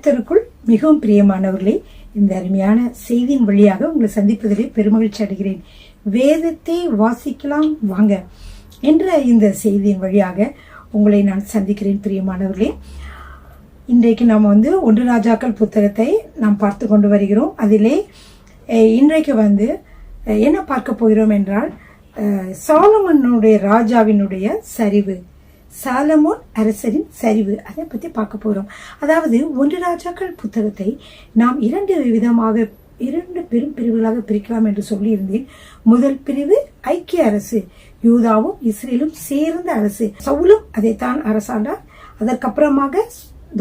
கர்த்தருக்குள் மிகவும் பிரியமானவர்களே, இந்த அருமையான செய்தியின் வழியாக உங்களை சந்திப்பதிலே பெருமகிழ்ச்சி அடைகிறேன். வேதத்தை வாசிக்கலாம் வாங்க என்ற இந்த செய்தியின் வழியாக உங்களை நான் சந்திக்கிறேன். பிரியமானவர்களே, இன்றைக்கு நாம் 1 ராஜாக்கள் புத்தகத்தை நாம் பார்த்து கொண்டு வருகிறோம். அதிலே இன்றைக்கு என்ன பார்க்க போகிறோம் என்றால், சாலமோனுடைய ராஜாவினுடைய சரிவு, சாலமோன் அரசரின் சரிவு, அதை பற்றி பார்க்க போகிறோம். அதாவது 1 ராஜாக்கள் புத்தகத்தை நாம் 2 பெரும் பிரிவுகளாக பிரிக்கலாம் என்று சொல்லியிருந்தேன். முதல் பிரிவு ஐக்கிய அரசு, யூதாவும் இஸ்ரேலும் சேர்ந்த அரசு. சவுலும் அதைத்தான் அரசாண்டார். அதற்கப்புறமாக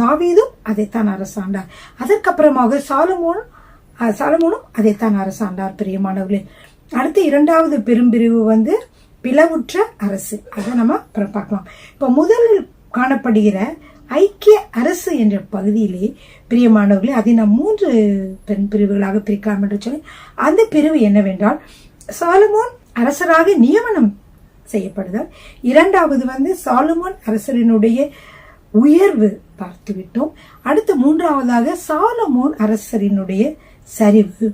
தாவீதும் அதைத்தான் அரசாண்டார். அதற்கப்புறமாக சாலமோனும் அதைத்தான் அரசாண்டார். பிரியமானவர்களே, அடுத்த 2வது பெரும்பிரிவு பிளவுற்ற அரசு. அதை நம்ம பார்க்கலாம். இப்ப முதலில் காணப்படுகிற ஐக்கிய அரசு என்ற பகுதியிலே பிரியமானவர்களே, அதை நாம் 3 பெண் பிரிவுகளாக பிரிக்கலாம் என்று சொல்லி, அந்த பிரிவு என்னவென்றால், சாலமோன் அரசராக நியமனம் செய்யப்படுதல். 2வது சாலமோன் அரசரினுடைய உயர்வு பார்த்து விட்டோம். அடுத்து 3வதாக சாலமோன் அரசரினுடைய சரிவு.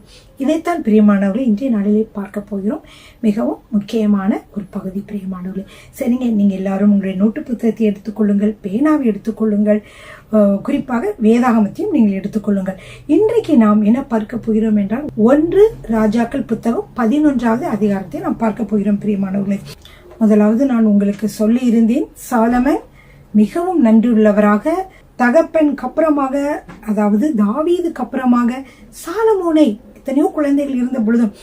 இதைத்தான் பிரியமானவர்கள் இன்றைய நாளிலே பார்க்க போகிறோம். மிகவும் முக்கியமான ஒரு பகுதி. பிரியமானவர்களே, சரிங்க, நீங்க எல்லாரும் உங்களுடைய நோட்டு புத்தகத்தை எடுத்துக்கொள்ளுங்கள், பேனாவை எடுத்துக்கொள்ளுங்கள், குறிப்பாக வேதாகமத்தையும் நீங்கள் எடுத்துக்கொள்ளுங்கள். இன்றைக்கு நாம் என்ன பார்க்க போகிறோம் என்றால், 1 ராஜாக்கள் புத்தகம் 11வது அதிகாரத்தை நாம் பார்க்க போகிறோம். பிரியமானவர்களே, முதலாவது நான் உங்களுக்கு சொல்லி இருந்தேன், சாலமன் மிகவும் நன்றியுள்ளவராக, தகப்பனுக்கு அப்புறமாக, அதாவது தாவீதுக்கு அப்புறமாக சாலமோனை, எத்தனையோ குழந்தைகள் இருந்த பொழுதும்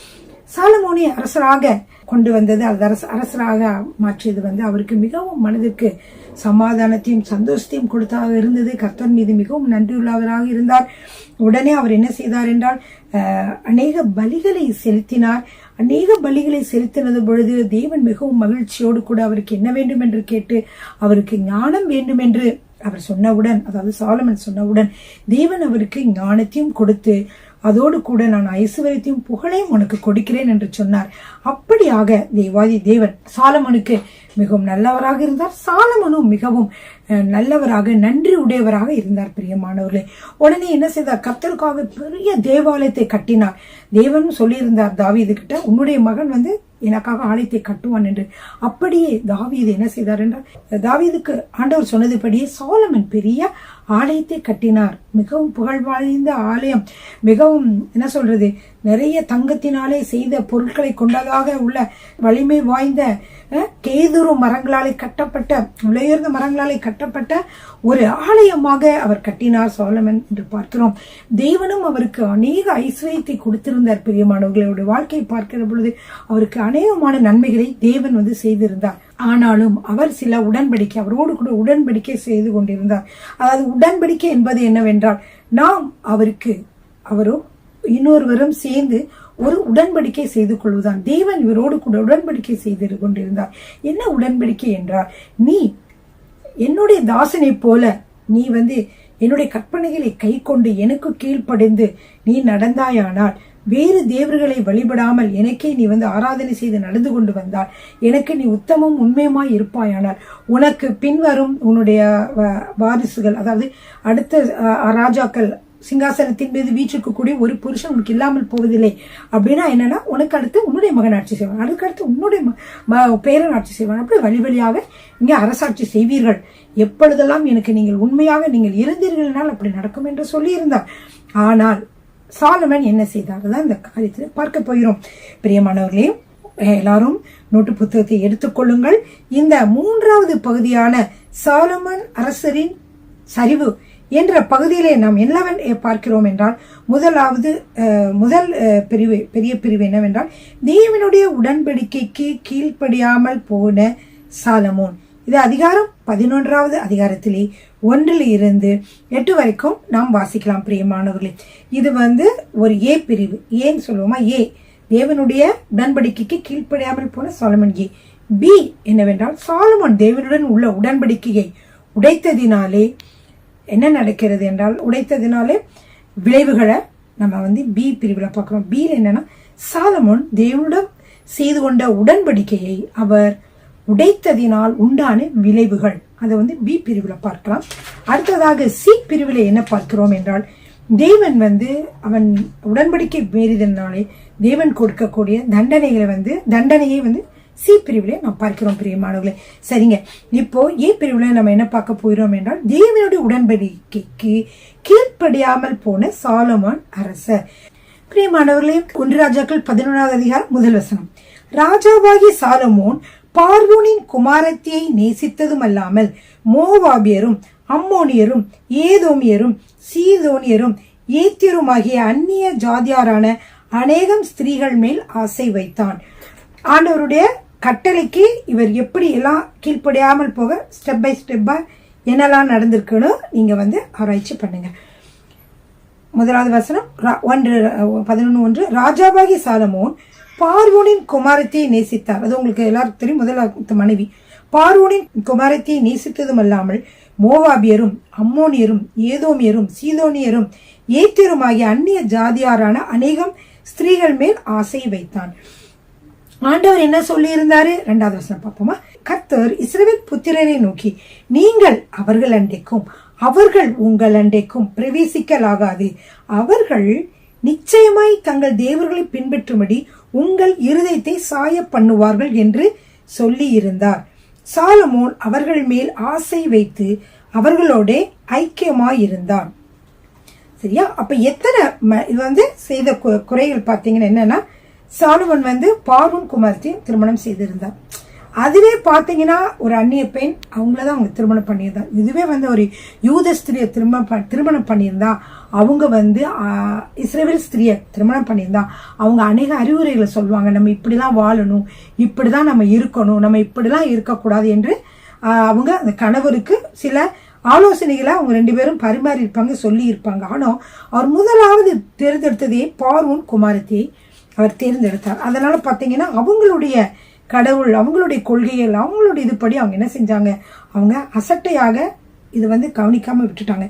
சாலமோனை அரசராக கொண்டு வந்தது, அது அரசராக மாற்றியது அவருக்கு மிகவும் மனதிற்கு சமாதானத்தையும் சந்தோஷத்தையும் கொடுத்தாக இருந்தது. கர்த்தர் மீது மிகவும் நன்றியுள்ளவராக இருந்தார். உடனே அவர் என்ன செய்தார் என்றால், அநேக பலிகளை செலுத்தினார். அநேக பலிகளை செலுத்தினது பொழுது தேவன் மிகவும் மகிழ்ச்சியோடு கூட அவருக்கு என்ன வேண்டும் என்று கேட்டு, அவருக்கு ஞானம் வேண்டும் என்று அவர் சொன்னவுடன், அதாவது சாலமன் சொன்னவுடன், தேவன் அவருக்கு ஞானத்தையும் கொடுத்து, அதோடு கூட நான் ஐசுவரியத்தையும் புகழையும் உனக்கு கொடுக்கிறேன் என்று சொன்னார். அப்படியாக தேவாதி தேவன் சாலமனுக்கு மிகவும் நல்லவராக இருந்தார். சாலமனும் மிகவும் நல்லவராக, நன்றி உடையவராக இருந்தார். பிரியமானவர்களே, உடனே என்ன செய்தார், கர்த்தருக்காக பெரிய தேவாலயத்தை கட்டினார். தேவனும் சொல்லியிருந்தார் தாவீது கிட்ட, உன்னுடைய மகன் எனக்காக ஆலயத்தை கட்டுவான் என்று. அப்படியே தாவீது என்ன செய்தார் என்றால், தாவீதுக்கு ஆண்டவர் சொன்னதுபடியே சாலமன் பெரிய ஆலயத்தை கட்டினார். மிகவும் புகழ் வாய்ந்த ஆலயம், மிகவும் என்ன சொல்றது, நிறைய தங்கத்தினாலே செய்த பொருட்களை கொண்டதாக உள்ள வலிமை வாய்ந்த கேதுரு மரங்களாலே கட்டப்பட்ட, உயர்ந்த மரங்களாலே கட்டப்பட்ட ஒரு ஆலயமாக அவர் கட்டினார் சாலமன் என்று பார்க்கிறோம். தேவனும் அவருக்கு அநேக ஐஸ்வர்யத்தை கொடுத்திருந்தார். பிரியமானவர்களுடைய வாழ்க்கையை பார்க்கிற பொழுது அவருக்கு அநேகமான நன்மைகளை தேவன் செய்திருந்தார். ஆனாலும் அவர் சில உடன்படிக்கை, அவரோடு கூட உடன்படிக்கை செய்து கொண்டிருந்தார். அதாவது உடன்படிக்கை என்பது என்னவென்றால், நாம் அவரும் இன்னொருவரும் சேர்ந்து ஒரு உடன்படிக்கை செய்து கொள்வதுதான். தேவன் இவரோடு கூட உடன்படிக்கை செய்து கொண்டிருந்தார். என்ன உடன்படிக்கை என்றால், நீ என்னுடைய தாசனை போல நீ என்னுடைய கற்பனைகளை கை கொண்டு எனக்கு கீழ்ப்படிந்து நீ நடந்தாயானால், வேறு தேவர்களை வழிபடாமல் எனக்கே நீ ஆராதனை செய்து நடந்து கொண்டு வந்தால், எனக்கு நீ உத்தமம் உண்மையுமாய் இருப்பாயானால், உனக்கு பின்வரும் உன்னுடைய வாரிசுகள், அதாவது அடுத்த ராஜாக்கள் சிங்காசனத்தின் மீது வீற்றிருக்கக்கூடிய ஒரு புருஷன் உனக்கு இல்லாமல் போவதில்லை. அப்படின்னா என்னன்னா, உனக்கு அடுத்து உன்னுடைய மகன் ஆட்சி செய்வான், அதுக்கு அடுத்து உன்னுடைய பேரன் ஆட்சி செய்வான். அப்படி வழி வழியாக இங்கே அரசாட்சி செய்வீர்கள். எப்பொழுதெல்லாம் எனக்கு நீங்கள் உண்மையாக நீங்கள் இருந்தீர்கள்னால் அப்படி நடக்கும் என்று சொல்லி இருந்தார். ஆனால் சாலமன் என்ன செய்தார் தான் இந்த காரியத்தில் பார்க்க போகிறோம். பிரியமானவர்களே, எல்லாரும் நோட்டு புத்தகத்தை எடுத்துக்கொள்ளுங்கள். இந்த 3வது பகுதியான சாலமன் அரசரின் சரிவு என்ற பகுதியிலே நாம் என்னவென் பார்க்கிறோம் என்றால், முதல் பிரிவு, பெரிய பிரிவு என்னவென்றால், தேவனுடைய உடன்படிக்கைக்கு கீழ்ப்படியாமல் போன சாலமோன். இது அதிகாரம் 11வது அதிகாரத்திலே 1 to 8 வரைக்கும் நாம் வாசிக்கலாம். பிரியமானவர்களே, இது ஒரு ஏ பிரிவு. ஏன்னு சொல்லுவோமா, ஏ தேவனுடைய உடன்படிக்கைக்கு கீழ்ப்படியாமல் போன சாலமன். ஏ. பி என்னவென்றால், சாலமோன் தேவனுடன் உள்ள உடன்படிக்கையை உடைத்ததினாலே என்ன நடக்கிறது என்றால், உடைத்ததினாலே விளைவுகளை நம்ம பி பிரிவில் பார்க்கிறோம். பி என்னன்னா, சாலமோன் தேவனுடன் செய்து கொண்ட உடன்படிக்கையை அவர் உடைத்ததினால் உண்டான விளைவுகள். அதை வந்து பி பிரிவில் பார்க்கலாம். அடுத்ததாக சி பிரிவில் என்ன பார்க்கிறோம் என்றால், தேவன் வந்து அவன் உடன்படிக்கை மீறிதனாலே தேவன் கொடுக்கக்கூடிய தண்டனையை வந்து சி பிரிவிலே நாம் பார்க்கிறோம் பிரியமானவர்களே. சரிங்க, இப்போ ஏ பிரிவுல நம்ம என்ன பார்க்க போகிறோம் என்றால், தேவனுடைய உடன்படிக்கைக்கு கீழ்ப்படியாமல் போன சாலமோன் அரசர். பிரியமானவர்களே, 1 ராஜாக்கள் 11வது அதிகாரம் 1 வசனம். ராஜாவாகி சாலமோன் பார்வோனின் குமாரத்தியை நேசித்ததும் அல்லாமல் மோவாபியரும் அம்மோனியரும் ஏதோமியரும் சீதோனியரும் ஏத்தியருமாகிய அந்நிய ஜாதியாரான அநேகம் ஸ்திரீகள் மேல் ஆசை வைத்தான். ஆண்டவருடைய கட்டளைக்கு இவர் எப்படி எல்லாம் கீழ்ப்படியாமல் போக ஸ்டெப் பை ஸ்டெப்பா என்னெல்லாம் நடந்திருக்குன்னு நீங்க வந்து ஆராய்ச்சி பண்ணுங்க. 1வது வசனம் 11:1. ராஜாவாகி சாலமோன் பார்வோனின் குமாரத்தியை நேசித்தார். அது உங்களுக்கு எல்லாருக்கும் தெரியும், முதலாவது மனைவி. பார்வோனின் குமாரத்தியை நேசித்ததும் அல்லாமல் மோவாபியரும் அம்மோனியரும் ஏதோமியரும் சீதோனியரும் ஏத்தியருமாகிய அந்நிய ஜாதியாரான அநேகம் ஸ்திரீகள் மேல் ஆசை வைத்தான். ஆண்டவர் என்ன சொல்லி இருந்தாரு? 2வது வசனம் பார்ப்போமா. கர்த்தர் இஸ்ரவேல் புத்திரரை நோக்கி, நீங்கள் அவர்கள் அண்டைக்கும் அவர்கள் உங்கள் அண்டைக்கும் பிரவேசிக்கலாகாது. அவர்கள் நிச்சயமாய் தங்கள் தேவர்களை பின்பற்றும்படி உங்கள் இருதயத்தை சாய பண்ணுவார்கள் என்று சொல்லி இருந்தார். சாலமோன் அவர்கள் மேல் ஆசை வைத்து அவர்களோட ஐக்கியமாயிருந்தான். சரியா? அப்ப எத்தனை இது வந்து செய்த குறைகள் பார்த்தீங்கன்னா என்னன்னா, சாலமோன் வந்து பார்வோன் குமாரத்தை திருமணம் செய்திருந்தார். அதுவே பாத்தீங்கன்னா ஒரு அந்நிய பெண் அவங்களதான் அவங்க திருமணம் பண்ணியிருந்தா. இதுவே வந்து ஒரு யூத ஸ்திரியை திருமணம் பண்ணியிருந்தா, அவங்க வந்து இஸ்ரவேல் ஸ்திரியை திருமணம் பண்ணியிருந்தா, அவங்க அநேக அறிவுரைகளை சொல்லுவாங்க. நம்ம இப்படிலாம் வாழணும், இப்படிதான் நம்ம இருக்கணும், நம்ம இப்படிலாம் இருக்கக்கூடாது என்று அவங்க அந்த கணவருக்கு சில ஆலோசனைகளை அவங்க 2 பேரும் பரிமாறி இருப்பாங்க, சொல்லி இருப்பாங்க. ஆனா அவர் முதலாவது தேர்ந்தெடுத்ததே பார்வோன் குமாரத்தை அவர் தேர்ந்தெடுத்தார். அதனால பாத்தீங்கன்னா அவங்களுடைய கடவுள், அவங்களுடைய கொள்கைகள், அவங்களுடைய இதுபடி அவங்க என்ன செஞ்சாங்க, அவங்க அசட்டையாக இது வந்து கவனிக்காம விட்டுட்டாங்க.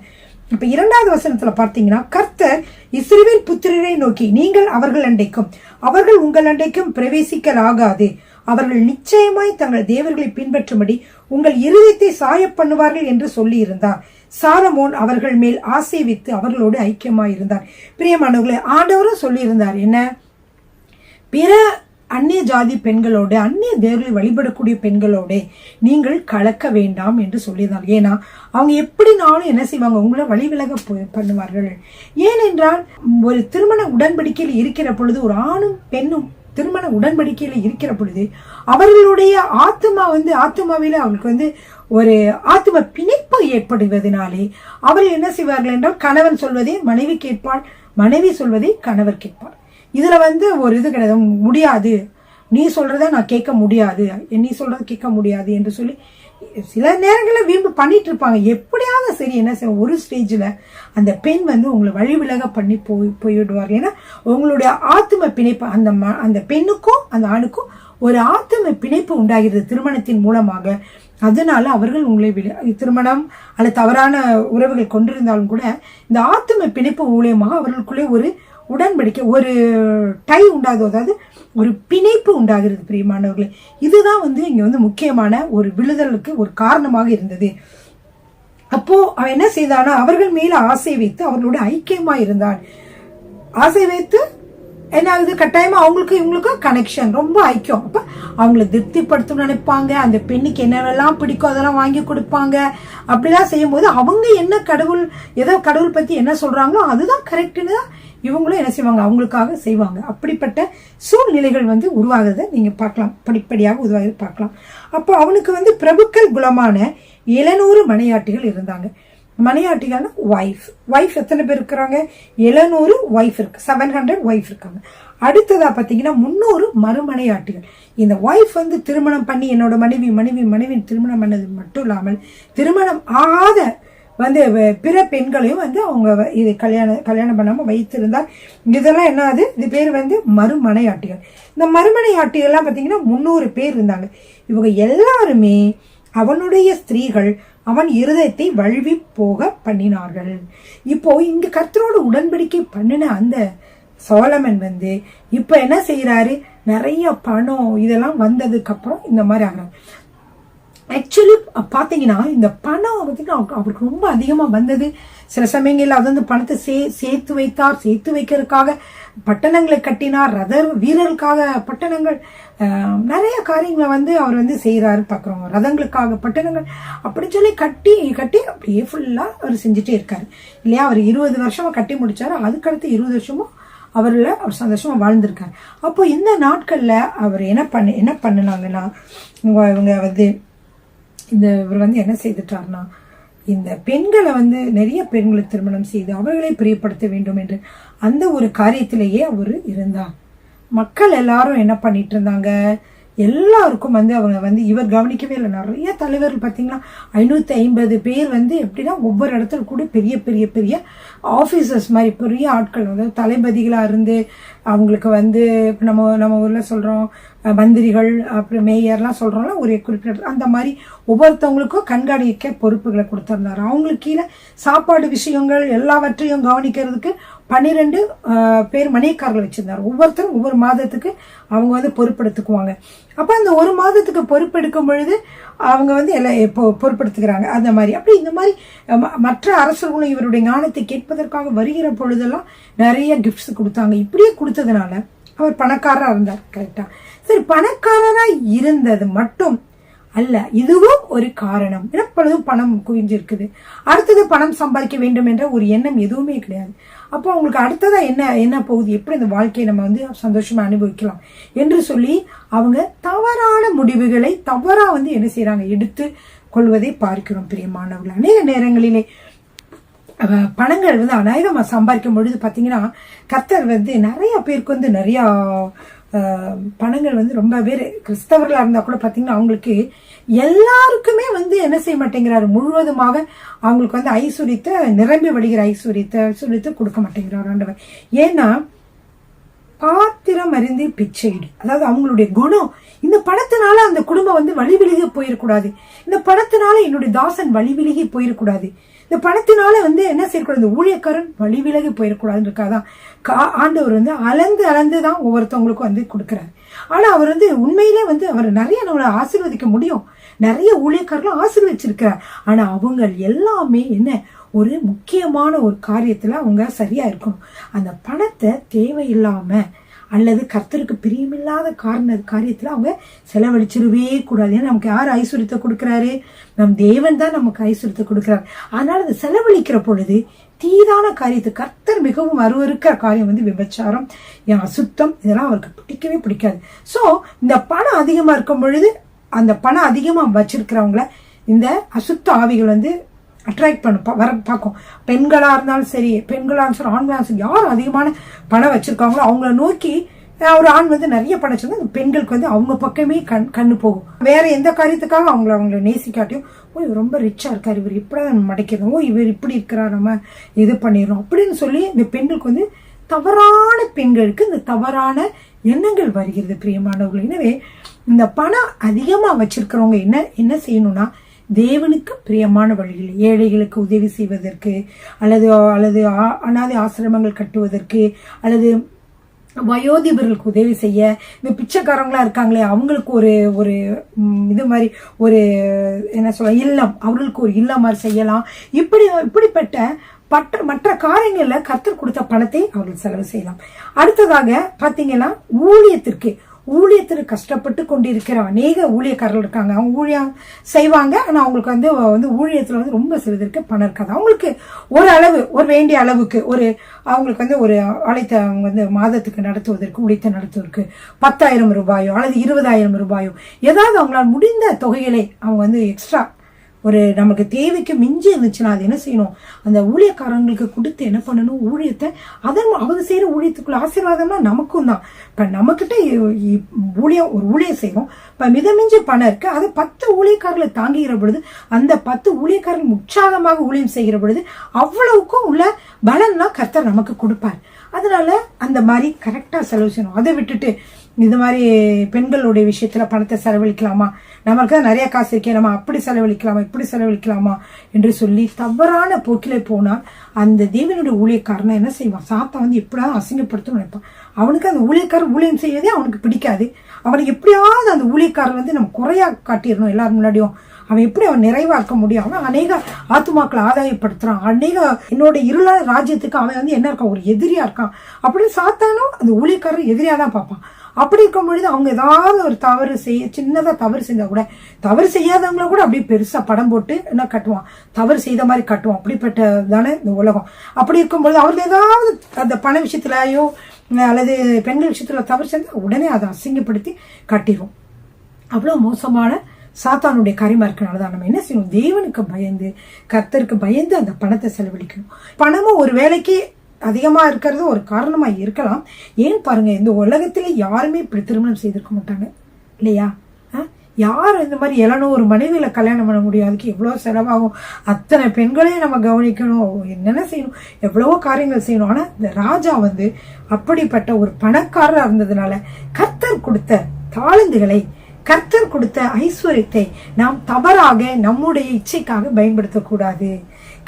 இப்ப 2வது வசனத்துல பார்த்தீங்கன்னா, கர்த்தர் இஸ்ரவேல் புத்திரரை நோக்கி, நீங்கள் அவர்கள் அண்டைக்கும் அவர்கள் உங்கள் அண்டைக்கும் பிரவேசிக்கலாகாது. அவர்கள் நிச்சயமாய் தங்கள் தேவர்களை பின்பற்றும்படி உங்கள் இருதயத்தை சாய பண்ணுவார்கள் என்று சொல்லி இருந்தார். சாலமோன் அவர்கள் மேல் ஆசை வைத்து அவர்களோடு ஐக்கியமாயிருந்தார். பிரியமானவர்களே, ஆண்டவரும் சொல்லி இருந்தார் என்ன, பிற அந்நிய ஜாதி பெண்களோடு, அந்நிய தேவர்களை வழிபடக்கூடிய பெண்களோட நீங்கள் கலக்க வேண்டாம் என்று சொல்லியிருந்தார். ஏன்னா அவங்க எப்படினாலும் என்ன செய்வாங்க, உங்களை வழிவிலக பண்ணுவார்கள். ஏனென்றால் ஒரு திருமண உடன்படிக்கையில் இருக்கிற பொழுது, ஒரு ஆணும் பெண்ணும் திருமண உடன்படிக்கையில இருக்கிற பொழுது அவர்களுடைய ஆத்மாவில அவங்களுக்கு வந்து ஒரு ஆத்ம பிணைப்பு ஏற்படுவதனாலே அவர்கள் என்ன செய்வார்கள் என்றால், கணவன் சொல்வதை மனைவி கேட்பாள், மனைவி சொல்வதை கணவர் கேட்பார். இதுல வந்து ஒரு இது கிடையாது, முடியாது, நீ சொல்றத நான் கேட்க முடியாது, நீ சொல்றத கேட்க முடியாது என்று சொல்லி சில நேரங்களில் வீம்பு பண்ணிட்டு இருப்பாங்க. எப்படியாவது சரி என்ன செய்யும், ஒரு ஸ்டேஜ்ல அந்த பெண் வந்து உங்களை வழிவிலக பண்ணி போய்விடுவார்கள். ஏன்னா உங்களுடைய ஆத்ம பிணைப்பு, அந்த பெண்ணுக்கும் அந்த ஆணுக்கும் ஒரு ஆத்ம பிணைப்பு உண்டாகிறது திருமணத்தின் மூலமாக. அதனால அவர்கள் உங்களை திருமணம் அல்லது தவறான உறவுகள் கொண்டிருந்தாலும் கூட இந்த ஆத்ம பிணைப்பு மூலியமாக அவர்களுக்குள்ளே ஒரு உடன்படிக்கை, ஒரு டை உண்டாகுது, அதாவது ஒரு பிணைப்பு உண்டாகிறது. பிரியமானவர்களே, இதுதான் வந்து இங்க வந்து முக்கியமான ஒரு விழுதலுக்கு ஒரு காரணமாக இருந்தது. அப்போ அவன் என்ன செய்தானா, அவர்கள் மேல ஆசை வைத்து அவர்களோட ஐக்கியமா இருந்தான். ஆசை வைத்து என்ன ஆகுது, கட்டாயமா அவங்களுக்கு இவங்களுக்கும் கனெக்ஷன், ரொம்ப ஐக்கியம். அப்ப அவங்கள திருப்திப்படுத்தணும்னு நினைப்பாங்க, அந்த பெண்ணுக்கு என்னென்னலாம் பிடிக்கும் அதெல்லாம் வாங்கி கொடுப்பாங்க. அப்படிலாம் செய்யும் போது அவங்க என்ன கடவுள் பத்தி என்ன சொல்றாங்களோ அதுதான் கரெக்ட்னு இவங்களும் என்ன செய்வாங்க, அவங்களுக்காக செய்வாங்க. அப்படிப்பட்ட சூழ்நிலைகள் வந்து உருவாகிறத நீங்க பார்க்கலாம், படிப்படியாக உருவாக பார்க்கலாம். அப்போ அவனுக்கு வந்து பிரபுக்கள் குலமான 700 மனையாட்டிகள் இருந்தாங்க. மனையாட்டிகள் வைஃப் எத்தனை பேர் இருக்கிறாங்க, 700 வைஃப் இருக்கு, 700 வைஃப் இருக்காங்க. அடுத்ததா பாத்தீங்கன்னா 300 மறுமனையாட்டிகள். இந்த வைஃப் வந்து திருமணம் பண்ணி என்னோட மனைவி திருமணம் பண்ணது மட்டும் இல்லாமல் திருமணம் ஆகாத வந்து பிற பெண்களையும் வந்து அவங்க இது கல்யாணம் பண்ணாம வைத்திருந்தார். இதெல்லாம் என்னது, இது பேர் வந்து மறுமனையாட்டிகள். இந்த மறுமனையாட்டிகள்லாம் பாத்தீங்கன்னா 300 பேர் இருந்தாங்க. இவங்க எல்லாருமே அவனுடைய ஸ்திரீகள் அவன் இருதயத்தை வழுவி போக பண்ணினார்கள். இப்போ இங்க கர்த்தரோடு உடன்படிக்கை பண்ணின அந்த சோலமன் வந்து இப்ப என்ன செய்யறாரு, நிறைய பணம் இதெல்லாம் வந்ததுக்கு அப்புறம் இந்த மாதிரி ஆகிறாங்க. ஆக்சுவலி பாத்தீங்கன்னா இந்த பணம் பார்த்தீங்கன்னா அவருக்கு ரொம்ப அதிகமா வந்தது. சில சமயங்கள்ல அது வந்து பணத்தை சேர்த்து வைத்தார். சேர்த்து வைக்கிறதுக்காக பட்டணங்களை கட்டினார். வீரர்களுக்காக பட்டணங்கள், நிறைய காரியங்களை வந்து அவர் வந்து செய்யறாரு பாக்குறோம். ரதங்களுக்காக பட்டணங்கள் அப்படின்னு சொல்லி கட்டி கட்டி அப்படியே ஃபுல்லா அவர் செஞ்சுட்டே இருக்காரு இல்லையா. அவர் 20 வருஷமா கட்டி முடிச்சாரு. அதுக்கடுத்து 20 வருஷமும் அவர் சந்தோஷமா வாழ்ந்திருக்காரு. அப்போ இந்த நாட்கள்ல அவர் என்ன பண்ணினாங்கன்னா, இவங்க வந்து இவர் வந்து என்ன செய்துட்டார்னா, இந்த பெண்களை வந்து நிறைய பெண்களை திருமணம் செய்து அவர்களை பிரியப்படுத்த வேண்டும் என்று அந்த ஒரு காரியத்திலேயே அவர் இருந்தார். மக்கள் எல்லாரும் என்ன பண்ணிட்டு இருந்தாங்க, எல்லாருக்கும் வந்து அவங்க வந்து இவர் கவனிக்கவே இல்லை. நிறைய தலைவர்கள் பார்த்தீங்கன்னா 550 பேர் வந்து எப்படின்னா ஒவ்வொரு இடத்துல கூட பெரிய பெரிய பெரிய ஆபீசர்ஸ் மாதிரி பெரிய ஆட்கள் வந்து தளபதிகளா இருந்து அவங்களுக்கு வந்து நம்ம ஊர்ல சொல்றோம் மந்திரிகள், அப்புறம் மேயர்லாம் சொல்றோம்ல, ஒரு குறிப்பிட்ட அந்த மாதிரி ஒவ்வொருத்தவங்களுக்கும் கண்காணிக்க பொறுப்புகளை கொடுத்திருந்தாரு. அவங்களுக்கு கீழே சாப்பாடு விஷயங்கள் எல்லாவற்றையும் கவனிக்கிறதுக்கு 12 பேர் மணியக்காரர்கள் வச்சிருந்தாரு. ஒவ்வொருத்தரும் ஒவ்வொரு மாதத்துக்கு அவங்க வந்து பொறுப்பெடுத்துக்குவாங்க. அப்ப அந்த ஒரு மாதத்துக்கு பொறுப்பெடுக்கும் பொழுது அவங்க வந்து எல்லாம் பொறுப்பெடுத்துக்கிறாங்க. அந்த மாதிரி அப்படி இந்த மாதிரி மற்ற அரசர்களும் இவருடைய ஞானத்தை கேட்பதற்காக வருகிற பொழுதெல்லாம் நிறைய கிஃப்ட்ஸ் கொடுத்தாங்க. இப்படியே கொடுத்ததுனால அவர் பணக்காரரா இருந்தார். கரெக்டா? சரி, பணக்காரரா இருந்தது மட்டும் அல்ல, இதுவும் ஒரு காரணம். எப்பொழுதும் பணம் குவிஞ்சிருக்குது. அடுத்தது பணம் சம்பாதிக்க வேண்டும் என்ற ஒரு எண்ணம் எதுவுமே கிடையாது. அப்போ அவங்களுக்கு அடுத்ததா என்ன போகுது, எப்படி இந்த வாழ்க்கையை நம்ம வந்து சந்தோஷமா அனுபவிக்கலாம் என்று சொல்லி அவங்க தவறான முடிவுகளை தவறா வந்து என்ன செய்யறாங்க, எடுத்து கொள்வதை பார்க்கிறோம் பிரியமானவர்கள். அநேக நேரங்களிலே பணங்கள் வந்து அநேகமா சம்பாதிக்கும் பொழுது பாத்தீங்கன்னா கர்த்தர் வந்து நிறைய பேருக்கு வந்து நிறைய பணங்கள் வந்து ரொம்ப பேர் கிறிஸ்தவர்களா இருந்தா கூட பாத்தீங்கன்னா அவங்களுக்கு எல்லாருக்குமே வந்து என்ன செய்ய மாட்டேங்கிறாரு, முழுவதுமாக அவங்களுக்கு வந்து ஐஸ்வர்யத்தை நிரம்பி வடிகிற ஐஸ்வர்யத்தை கொடுக்க மாட்டேங்கிறார் ஆண்டவர். ஏன்னா பாத்திரம் அறிந்து பிச்சையிடு, அதாவது அவங்களுடைய குணம். இந்த பணத்தினால அந்த குடும்பம் வந்து வழி விலகி போயிடக்கூடாது. இந்த பணத்தினால என்னுடைய தாசன் வழி விலகி போயிடக்கூடாது. இந்த பணத்தினால வந்து என்ன செய்யக்கூடாது, ஊழியக்காரன் வழி விலகி போயிடக்கூடாதுன்றக்காதான் ஆண்டவர் வந்து அளந்துதான் ஒவ்வொருத்தவங்களுக்கும் வந்து கொடுக்கிறாரு. ஆனா அவர் வந்து உண்மையிலே வந்து அவர் நிறைய நம்மளை ஆசீர்வதிக்க முடியும். நிறைய ஊழியக்காரர்களும் ஆசீர்வதிச்சிருக்கிறார். ஆனா அவங்க எல்லாமே என்ன, ஒரு முக்கியமான ஒரு காரியத்துல அவங்க சரியா இருக்கணும். அந்த பணத்தை தேவையில்லாம அல்லது கர்த்தருக்கு பிரியமில்லாத காரியத்துல அவங்க செலவழிச்சிடவே கூடாது. ஏன்னா நமக்கு யார் ஐஸ்வர்யத்தை கொடுக்கிறாரு, நம் தேவன் தான் நமக்கு ஐஸ்வர்யத்தை கொடுக்கிறார். அதனால அதை செலவழிக்கிற பொழுது தீதான காரியத்தை, கர்த்தர் மிகவும் அருவருக்கிற காரியம் வந்து விபச்சாரம், அசுத்தம், இதெல்லாம் அவருக்கு பிடிக்கவே பிடிக்காது. சோ இந்த பணம் அதிகமா இருக்கும் பொழுது அந்த பணம் அதிகமா வச்சிருக்கிறவங்கள இந்த அசுத்த ஆவிகள் வந்து அட்ராக்ட் வர பார்க்கும். பெண்களா இருந்தாலும் சரி, ஆண்களா சரி, யார் அதிகமான பணம் வச்சிருக்காங்களோ அவங்கள நோக்கி ஒரு ஆண் வந்து நிறைய பணம் வச்சிருந்தா அந்த பெண்களுக்கு வந்து அவங்க பக்கமே கண்ணு போகும். வேற எந்த காரியத்துக்காக அவங்கள நேசிக்காட்டியும், ஓ இவர் ரொம்ப ரிச்சா இருக்காரு, இவர் இப்படிதான் மடைக்கிறோம், ஓ இவர் இப்படி இருக்கிறார், நம்ம இது பண்ணிடுறோம் அப்படின்னு சொல்லி இந்த பெண்களுக்கு வந்து தவறான பெண்களுக்கு இந்த தவறான எண்ணங்கள் வருகிறது பிரியமானவர்கள். எனவே இந்த பணம் அதிகமா வச்சிருக்கிறவங்க என்ன செய்யணும்னா, தேவனுக்கு பிரியமான வழியில் ஏழைகளுக்கு உதவி செய்வதற்கு, அல்லது அனாதை ஆசிரமங்கள் கட்டுவதற்கு, அல்லது வயோதிபர்களுக்கு உதவி செய்ய, இந்த பிச்சைக்காரங்களா இருக்காங்களே அவங்களுக்கு ஒரு இது மாதிரி ஒரு என்ன சொல்ல இல்லம், அவர்களுக்கு ஒரு இல்லம் மாதிரி செய்யலாம். இப்படிப்பட்ட மற்ற காரியங்கள்ல கர்த்தர் கொடுத்த பணத்தை அவர்கள் செலவு செய்யலாம். அடுத்ததாக பாத்தீங்கன்னா ஊழியத்திற்கு கஷ்டப்பட்டு கொண்டிருக்கிற அநேக ஊழியக்காரர்கள் இருக்காங்க. அவங்க ஊழியம் செய்வாங்க, ஆனா அவங்களுக்கு வந்து ஊழியத்துல வந்து ரொம்ப சிறிதற்கு பணம் இருக்காது. அவங்களுக்கு ஒரு வேண்டிய அளவுக்கு அவங்களுக்கு வந்து ஒரு அழைத்த அவங்க வந்து மாதத்துக்கு ஊழியத்தை நடத்துவதற்கு 10,000 ரூபாயோ அல்லது 20,000 ரூபாயோ ஏதாவது அவங்களால முடிந்த தொகைகளை அவங்க வந்து எக்ஸ்ட்ரா நமக்கு தேவைக்கு மிஞ்சி இருந்துச்சுன்னா அது என்ன செய்யணும், அந்த ஊழியக்காரங்களுக்கு கொடுத்து என்ன பண்ணணும், ஊழியத்தை அவங்க செய்யற ஊழியத்துக்குள்ள ஆசீர்வாதம்னா நமக்கும் தான். இப்ப நம்மகிட்ட ஊழியம் செய்யறோம், இப்ப மிதமிஞ்சி பணம் இருக்கு, அது 10 ஊழியக்காரர்களை தாங்குகிற பொழுது, அந்த 10 ஊழியக்காரர்கள் உற்சாகமாக ஊழியம் செய்கிற பொழுது அவ்வளவுக்கும் உள்ள பலன்லாம் கர்த்தர் நமக்கு கொடுப்பார். அதனால அந்த மாதிரி கரெக்டா செலவு செய்யணும். அதை விட்டுட்டு இது மாதிரி பெண்களுடைய விஷயத்துல பணத்தை செலவழிக்கலாமா, நமக்கு தான் நிறைய காசு இருக்கே, நம்ம அப்படி செலவழிக்கலாமா இப்படி செலவழிக்கலாமா என்று சொல்லி தவறான போக்கிலே போனால் அந்த தேவனுடைய ஊழியக்காரனை என்ன செய்வான், சாத்தான் வந்து எப்படியாவது அசிங்கப்படுத்தணும்னு நினைப்பான். அவனுக்கு அந்த ஊழியக்காரர் ஊழியம் செய்யறதே அவனுக்கு பிடிக்காது. அவனுக்கு எப்படியாவது அந்த ஊழியக்காரர் வந்து நம்ம குறையா காட்டிடணும் எல்லாரும் முன்னாடியும். அவன் எப்படி அவன் நிறைவாக்க முடியும்? அவன் அநேக ஆத்துமாக்களை ஆதாயப்படுத்துறான். அநேக என்னோட இருளான ராஜ்யத்துக்கு அவன் வந்து என்ன இருக்கான், ஒரு எதிரியா இருக்கான் அப்படின்னு சாத்தானும் அந்த ஊழியக்காரர் எதிரியா தான் பார்ப்பான். அப்படி இருக்கும் பொழுது அவங்க ஏதாவது ஒரு தவறு சின்னதா தவறு செஞ்சா கூட, தவறு செய்யாதவங்கள கூட அப்படியே பெருசா படம் போட்டு என்ன கட்டுவான், தவறு செய்த மாதிரி கட்டுவான். அப்படிப்பட்டதானே இந்த உலகம். அப்படி இருக்கும்பொழுது அவர்கள் ஏதாவது அந்த பண விஷயத்துலயோ அல்லது பெண்கள் விஷயத்துல தவறு செஞ்சா உடனே அதை அசிங்கப்படுத்தி கட்டிடுவோம். அவ்வளவு மோசமான சாத்தானுடைய காரியமா இருக்கனாலதான் நம்ம என்ன செய்யணும், தேவனுக்கு பயந்து கர்த்தருக்கு பயந்து அந்த பணத்தை செலவழிக்கணும். பணமும் ஒரு வேலைக்கு அதிகமா இருக்கிறது ஒரு காரணமா இருக்கலாம். ஏன் பாருங்க, இந்த உலகத்துல யாருமே இப்படி திருமணம் செய்திருக்க மாட்டாங்க இல்லையா? யாரும் இந்த மாதிரி 700 மனைவியில கல்யாணம் பண்ண முடியாதுக்கு எவ்வளவு செலவாகும். அத்தனை பெண்களையும் நம்ம கவனிக்கணும், என்னென்ன செய்யணும், எவ்வளவோ காரியங்கள் செய்யணும். ஆனா இந்த ராஜா வந்து அப்படிப்பட்ட ஒரு பணக்காரரா இருந்ததுனால கர்த்தர் கொடுத்த தாளந்துகளை, கர்த்தர் கொடுத்த ஐஸ்வர்யத்தை நாம் தவறாக நம்முடைய இச்சைக்காக பயன்படுத்தக்கூடாது.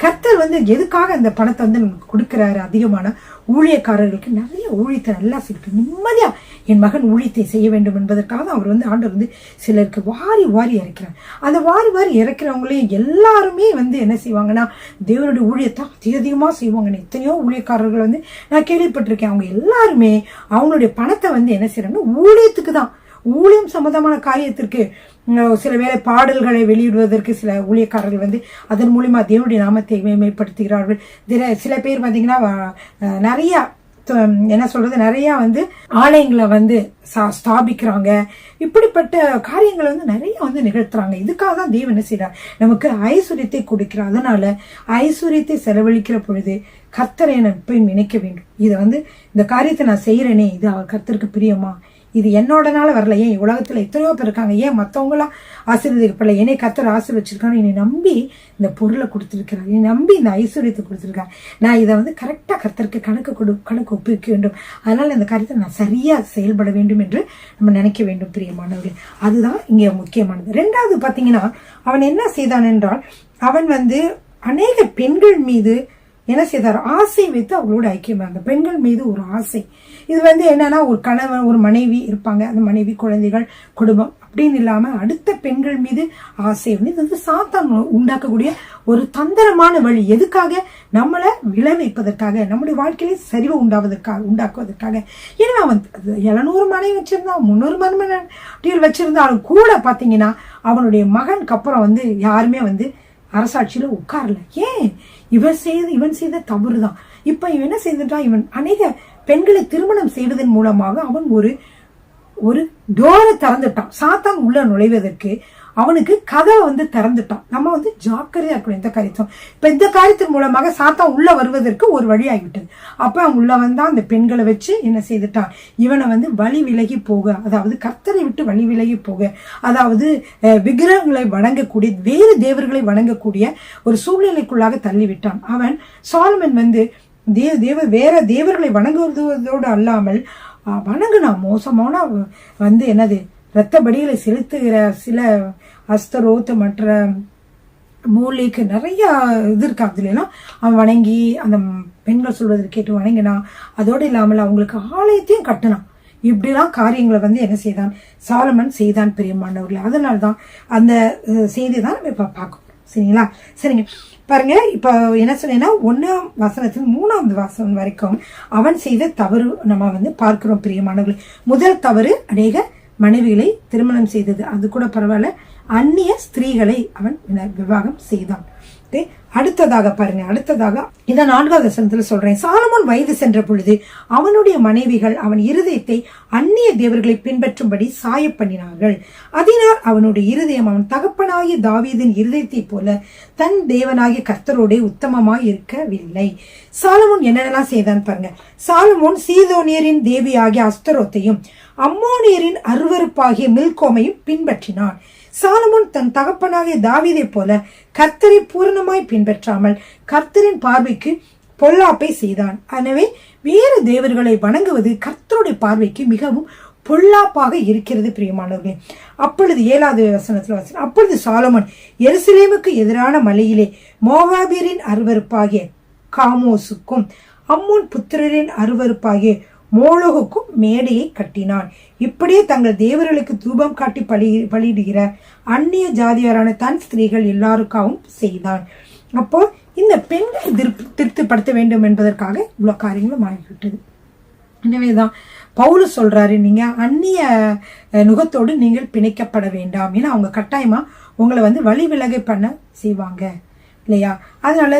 கர்த்தர் வந்து எதுக்காக அந்த பணத்தை வந்து நமக்கு கொடுக்கிறாரு, அதிகமான ஊழியக்காரர்களுக்கு நிறைய ஊழியத்தை நல்லா செய்யணும், நிம்மதியா என் மகன் ஊழியத்தை செய்ய வேண்டும் என்பதற்காக அவர் வந்து ஆண்டவர் வந்து சிலருக்கு வாரி வாரி இறக்கிறார். அந்த வாரி வாரி இறக்கிறவங்களையும் எல்லாருமே வந்து என்ன செய்வாங்கன்னா தேவனுடைய ஊழியத்தை அதிகமா செய்வாங்க. எத்தனையோ ஊழியக்காரர்கள் வந்து நான் கேள்விப்பட்டிருக்கேன். அவங்க எல்லாருமே அவங்களுடைய பணத்தை வந்து என்ன செய்யறாங்கன்னா ஊழியத்துக்கு தான், ஊழியம் சம்பந்தமான காரியத்திற்கு, சில வேளை பாடல்களை வெளியிடுவதற்கு சில ஊழியக்காரர்கள் வந்து அதன் மூலியமா தேவனுடைய நாமத்தை மேம்படுத்துகிறார்கள். சில பேர் பாத்தீங்கன்னா நிறைய என்ன சொல்றது, நிறைய வந்து ஆலயங்களை வந்து ஸ்தாபிக்கிறாங்க. இப்படிப்பட்ட காரியங்களை வந்து நிறைய வந்து நிகழ்த்துறாங்க. இதுக்காக தான் தேவன் என்ன செய்யறார், நமக்கு ஐஸ்வர்யத்தை கொடுக்கிறார். அதனால ஐஸ்வர்யத்தை செலவழிக்கிற பொழுது கர்த்தரை போய் நினைக்க வேண்டும். இதை வந்து இந்த காரியத்தை நான் செய்யறேனே, இது கர்த்தருக்கு பிரியமா, இது என்னோடனால வரல, ஏன் உலகத்துல எத்தனையோ பேர் இருக்காங்க, ஏன் மத்தவங்க எல்லாம் ஆசீர்வதிக்கப்படல, என்னை கர்த்தர் ஆசீர்வச்சிருக்காங்க, என்னை நம்பி இந்த பொருளை கொடுத்திருக்கிறார், என்னை நம்பி இந்த ஐஸ்வர்யத்தை கொடுத்திருக்காங்க, நான் இதை வந்து கரெக்டா கர்த்தருக்கு கணக்கு ஒப்புவிக்க வேண்டும், அதனால இந்த காரியத்தை நான் சரியா செயல்பட வேண்டும் என்று நம்ம நினைக்க வேண்டும். பிரியமானவர்களே, அதுதான் இங்க முக்கியமானது. ரெண்டாவது பாத்தீங்கன்னா அவன் என்ன செய்தான் என்றால், அவன் வந்து அநேக பெண்கள் மீது என்ன செய்தார், ஆசை வைத்து அவங்களோட ஐக்கியமா அந்த பெண்கள் மீது ஒரு ஆசை. இது வந்து என்னன்னா, ஒரு கணவன் ஒரு மனைவி இருப்பாங்க, அந்த மனைவி குழந்தைகள் குடும்பம் அப்படின்னு இல்லாம அடுத்த பெண்கள் மீது ஆசை வந்து இது வந்து சாத்தான் உண்டாக்கக்கூடிய ஒரு தந்திரமான வழி. எதுக்காக, நம்மளை விளைவிப்பதற்காக, நம்முடைய வாழ்க்கையிலே சரிவு உண்டாக்குவதற்காக. ஏன்னா அவன் 700 மனைவி வச்சிருந்தான், 300 மனைவி வச்சிருந்தாலும் கூட பாத்தீங்கன்னா அவனுடைய மகனுக்கு அப்புறம் வந்து யாருமே வந்து அரசாட்சியில உட்காரல. ஏன், இவன் செய்த தவறுதான். இப்ப இவன் என்ன செய்துட்டான், இவன் அநேக பெண்களை திருமணம் செய்வதன் மூலமாக அவன் ஒரு டோரை திறந்துட்டான். சாத்தான் உள்ள நுழைவதற்கு அவனுக்கு கதவை வந்து திறந்துட்டான். நம்ம வந்து ஜாக்கிரதையா இருக்கணும் இந்த காரியத்தும். இப்ப இந்த காரியத்தின் மூலமாக சாத்தான் உள்ள வருவதற்கு ஒரு வழி ஆகிவிட்டது. அப்ப அவன் உள்ள வந்தா அந்த பெண்களை வச்சு என்ன செய்துட்டான், இவனை வந்து வழி விலகி போக, அதாவது கர்த்தரை விட்டு வழி விலகி போக, அதாவது விக்கிரகங்களை வணங்கக்கூடிய, வேறு தேவர்களை வணங்கக்கூடிய ஒரு சூழ்நிலைக்குள்ளாக தள்ளிவிட்டான். அவன் சாலமன் வந்து வேற தேவர்களை வணங்குவதோடு அல்லாமல் வணங்குனா மோசமான வந்து என்னது இரத்த படிகளை செலுத்துகிற சில அஸ்தரோத் மற்ற மூலிக்கு நிறைய இது இருக்கு. அதுல எல்லாம் அவன் வணங்கி அந்த பெண்கள் சொல்வதை கேட்டு வணங்கினா, அதோடு இல்லாமல் அவங்களுக்கு ஆலயத்தையும் கட்டினான். இப்படிலாம் காரியங்களை வந்து என்ன செய்தான், சாலமன் செய்தான். பிரியமானவர்களே, அதனால்தான் அந்த செய்தி தான் நம்ம இப்ப பார்க்கணும். சரிங்களா? சரிங்க, பாருங்க. இப்ப என்ன சொன்னேன்னா 1ஆம் வசனத்தில் 3ஆவது வசனம் வரைக்கும் அவன் செய்த தவறு நம்ம வந்து பார்க்கிறோம். பிரியமானவர்களே, முதல் தவறு அநேக மனைவிகளை திருமணம் செய்தது. அது கூட பரவாயில்ல, அந்நிய ஸ்திரீகளை அவன் விவாகம் செய்தான். அடுத்ததாக பாருங்க, இந்த 4ஆவது வசனத்துல சொல்றேன், சாலமோன் வயது சென்ற பொழுது அவனுடைய மனைவிகள் அவன் இருதயத்தை அந்நிய தேவர்களை பின்பற்றும்படி சாய பண்ணினார்கள். அதனால் அவனுடைய இருதயம் அவன் தகப்பனாகிய தாவீதின் இருதயத்தை போல தன் தேவனாகிய கர்த்தரோட உத்தமமாய் இருக்கவில்லை. சாலமோன் என்னென்னலாம் செய்தான் பாருங்க. சாலமோன் சீதோனியரின் தேவியாகிய அஸ்தரோத்தையும் அம்மோனியரின் அருவருப்பாகிய மில்கோமையும் பின்பற்றினான். சாலமோன் தன் தகப்பனாகிய தாவீதை போல கர்த்தரை பூரணமாய் பின்பற்றாமல் கர்த்தரின் பார்வைக்கு பொல்லாப்பை செய்தான். எனவே வேறு தேவர்களை வணங்குவது கர்த்தருடைய பார்வைக்கு மிகவும் பொல்லாப்பாக இருக்கிறது பிரியமானவர்களே. அப்பொழுது 7வது வசனத்தில் அப்பொழுது சாலமோன் எருசலேமுக்கு எதிரான மலையிலே மோவாபியரின் அருவருப்பாகிய காமோசுக்கும் அம்மோன் புத்திரரின் அருவருப்பாகிய மோளோகுக்கும் மேடையை கட்டினான். இப்படியே தங்கள் தேவர்களுக்கு தூபம் காட்டி பலியிடுகிற அந்நிய ஜாதியாரான தன் ஸ்திரீகள் எல்லாருக்காகவும் செய்தான். அப்போ இந்த பெண்களை திருப்திப்படுத்த வேண்டும் என்பதற்காக இவ்வளவு காரியங்களும் ஆகிவிட்டது. எனவேதான் பவுல் சொல்றாரு, நீங்க அந்நிய நுகத்தோடு நீங்கள் பிணைக்கப்பட வேண்டாம். ஏன்னா அவங்க கட்டாயமா உங்களை வழி விலகை பண்ண செய்வாங்க இல்லையா? அதனால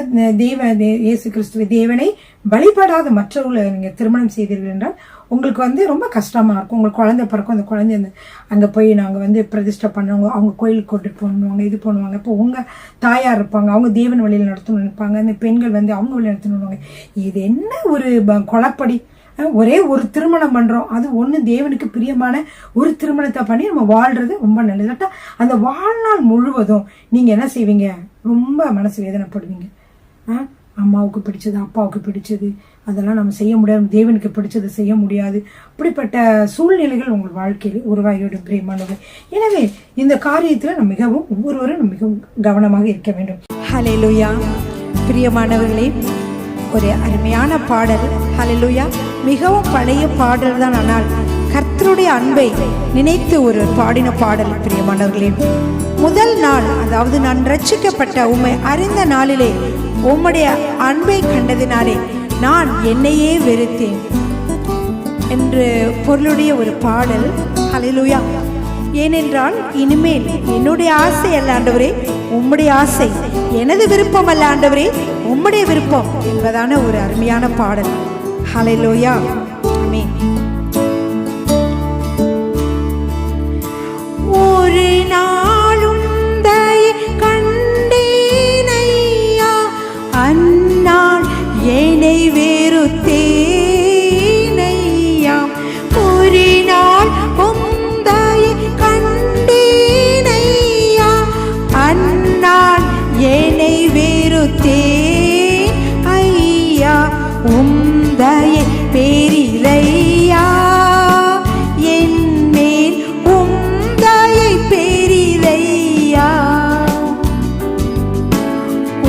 இயேசு கிறிஸ்துவ தேவனை வழிபடாத மற்றவர்களை நீங்க திருமணம் செய்தீர்கள் என்றால் உங்களுக்கு ரொம்ப கஷ்டமா இருக்கும். உங்களுக்கு குழந்தை பிறக்கும், அந்த குழந்தை அங்க போய் நாங்க பிரதிஷ்டை பண்ணுவாங்க, அவங்க கோயிலுக்கு கொண்டு பண்ணுவாங்க, இது பண்ணுவாங்க. இப்போ உங்க தாயார் இருப்பாங்க, அவங்க தேவன் வழியில் நடத்தணும்னு இருப்பாங்க. அந்த பெண்கள் அவங்க வழி நடத்தணும்னு. இது என்ன ஒரு குழப்படி! ஒரே ஒரு திருமணம் பண்றோம், அது ஒண்ணு தேவனுக்கு பிரியமான ஒரு திருமணத்தை பண்ணி நம்ம வாழ்றது ரொம்ப நல்லது. அந்த வாழ்நாள் முழுவதும் நீங்க என்ன செய்வீங்க? ரொம்ப மனசு வேதனைப்படுவீங்க. அம்மாவுக்கு பிடிச்சது, அப்பாவுக்கு பிடிச்சது, அதெல்லாம் நம்ம செய்ய முடியாது, தேவனுக்கு பிடிச்சது செய்ய முடியாது. அப்படிப்பட்ட சூழ்நிலைகள் உங்கள் வாழ்க்கையில் உருவாகிவிடும் பிரியமானது. எனவே இந்த காரியத்துல நம்ம ஒவ்வொருவரும் மிகவும் கவனமாக இருக்க வேண்டும். ஹல்லேலூயா. பிரியமானவர்களே, ஒரு அருமையான பாடல். ஹல்லேலூயா. மிகவும் பழைய பாடல் தான், ஆனால் கர்த்தருடைய அன்பை நினைத்து ஒரு பாடின பாடல். பிரியமானவர்களே, முதல் நாள், அதாவது நான் ரட்சிக்கப்பட்ட உம்மை அறிந்த நாளிலே உம்முடைய அன்பை கண்டதினாலே நான் என்னையே வெறுத்தேன் என்று பொருளுடைய ஒரு பாடல். ஹல்லேலூயா. ஏனென்றால் இனிமேல் என்னுடைய ஆசை அல்ல ஆண்டவரே உம்முடைய ஆசை, எனது விருப்பம் அல்ல ஆண்டவரே உம்முடைய விருப்பம் என்பதான ஒரு அருமையான பாடல். ஹல்லேலூயா. ஆமென். ஒரு நாளும் தயை கண்டேனையா, அந்நாள் என்னை வெறுத்தேனையா. ஒரு நாள் உந்தையை கண்டேனையா, அந்நாள் என்னை வெறுத்தேன் ஐயா. உந்தையை பெரிதையா என் மேல், உந்தையை பெரிதையா,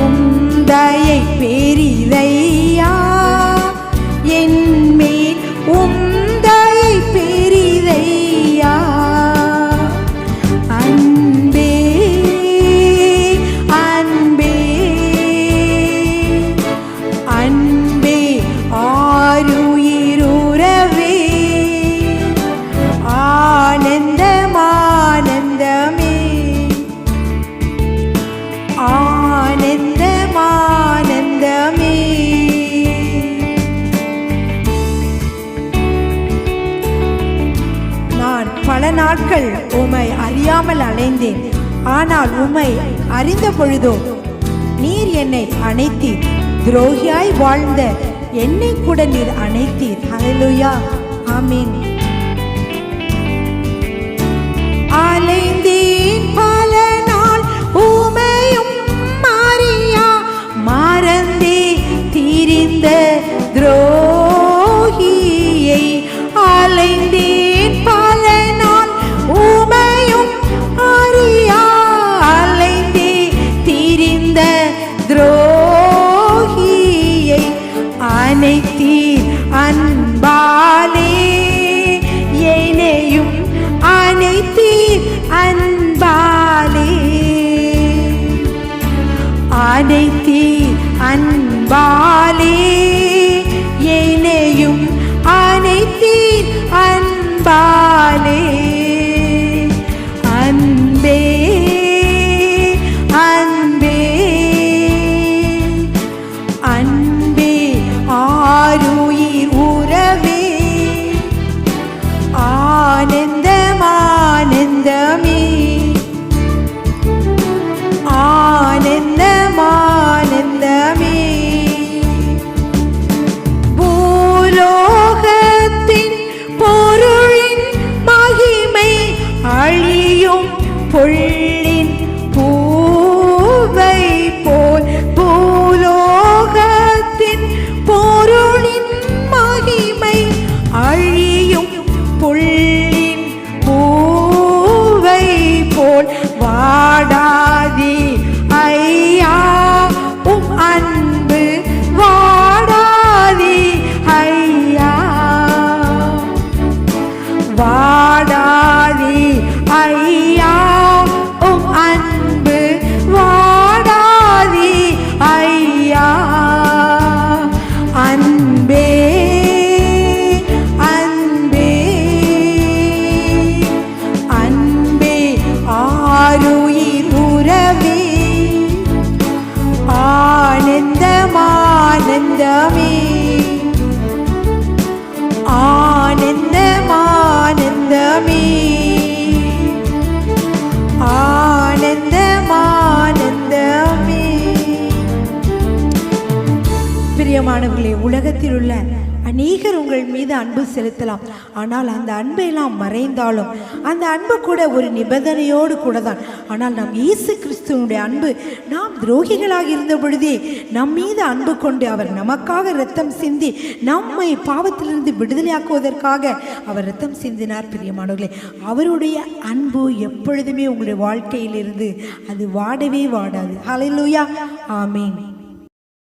உந்தையை பெரிதையா என் மேல், உந்தையை பெரிதையா. அன்பே அன்பே அன்பே ஆருயிருறவே, ஆனந்தமானந்தமே ஆனந்தமானந்தமே. நான் பல நாட்கள் உம்மை அறியாமல் அலைந்தேன், ஆனால் உம்மை அறிந்த பொழுதோ நீர் என்னை அணைத்தீர். துரோகியாய் வாழ்ந்த என்னை கூட நீர் அணைத்தீர். ஹல்லேலூயா. ஆமென். அலைந்தேன் பல நாள் உம்மையும் மாறியா, மறந்தே திரிந்த துரோகியை. அலைந்தேன் பல நாள் உம்மையும் அறியா, அலைந்தே திரிந்த துரோகியை அனைத்தீர் அன்பாலே, என்னையும் அனைத்தீர் அன்பாலே, அனைத்தீர் அன்பாலே, என்னையும் அனைத்தீர் அன்பாலே. அன்பே அன்பே அன்பே ஆருயிர் உறவே, ஆனந்தமானந்தமே ஆனந்தமானந்தமே. பூலோ ஆனந்தமே ஆனந்தம் ஆனந்தமே ஆனந்தம் ஆனந்தமே. பிரியமானவர்களே, உலகத்தில் உள்ள அநேகர் உங்கள் மீது அன்பு செலுத்தலாம். ஆனால் அந்த அன்பை எல்லாம் மறைந்தாலும் அந்த அன்பு கூட ஒரு நிபந்தனையோடு கூட தான். ஆனால் நாம் இயேசு கிறிஸ்துவனுடைய அன்பு, நாம் துரோகிகளாக இருந்த பொழுதே நம் மீது அன்பு கொண்டு அவர் நமக்காக இரத்தம் சிந்தி நம்மை பாவத்திலிருந்து விடுதலையாக்குவதற்காக அவர் இரத்தம் சிந்தினார். பிரியமானவர்களே, அவருடைய அன்பு எப்பொழுதுமே உங்களுடைய வாழ்க்கையில் இருந்து அது வாடவே வாடாது. ஹல்லேலூயா, ஆமீன்.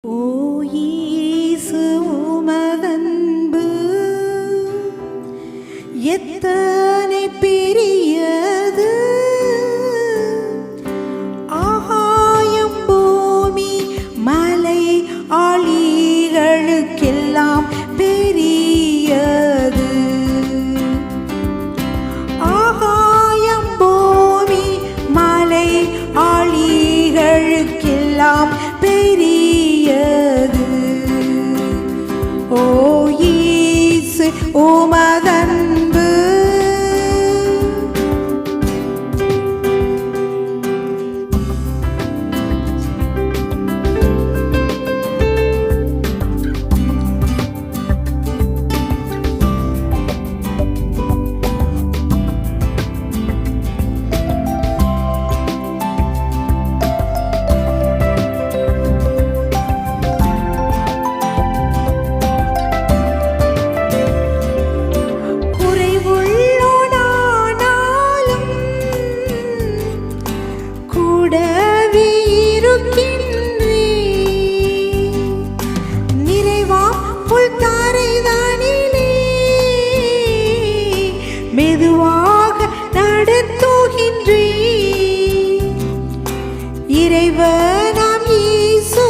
ஓ இயேசு உமதன்பு எத்தனை பெரியது, ஆகாயம் பூமி மலை ஆளிகளுக்கெல்லாம் பெரியது. ஆகாயம் பூமி மலை ஆளிகளுக்கெல்லாம் பெரியது. ஓ இயேசு உமதன்பு மெதுவாக நடத்துகின்றே. இறைவனாம் இயேசு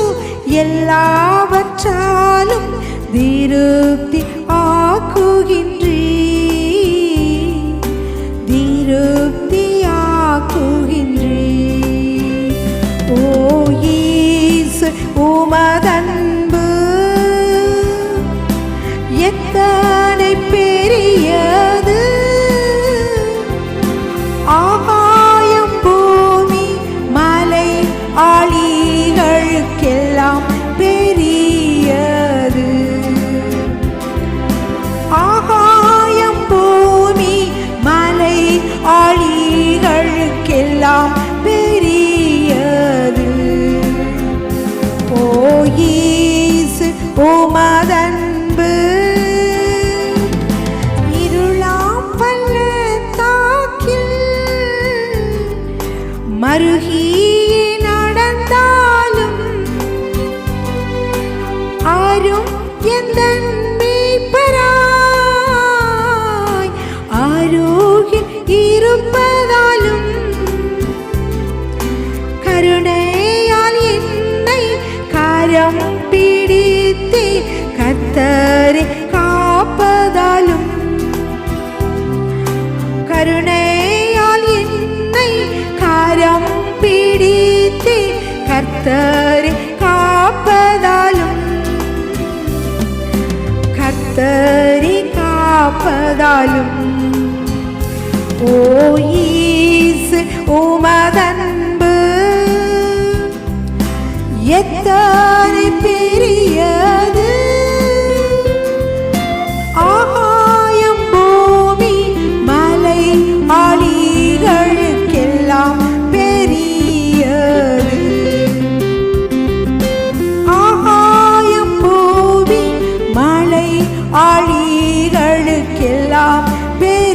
எல்லாவற்றாலும் திருப்தி ஆக்குகின்றே, திருப்தி ஆக்குகின்றே. ஓ இயேசு உமதன்பு எத்தனை பெரியது, ஆகாயம் பூமி மலை ஆளிகளுக்கெல்லாம் பெரியது. ஆகாயம் பூமி மலை ஆளிகளுக்கெல்லாம் பெரியது. ஓ இயேசு உமதன்பு இருளாம் பள்ளத்தாக்கில் மருகி நடந்தாலும் ஆரும் எந்தன் மேய்ப்பராய் ஆரோக்கில் இருப்பதாலும் கருணையால் என்னை கரம் பிடித்து கர்த்தரை காப்பதாலும், கருணையால் என்னை கரம் பிடித்து கர்த்தரை காப்பதாலும், கர்த்தரை காப்பதாலும். ஓ இயேசு உமதன்பு எத்தனை பெரியது, ஆகாயம் பூமி மலை ஆளிகளுக்கெல்லாம் பெரியது. ஆகாயம் பூமி மலை ஆளிகளுக்கெல்லாம் பெரியது.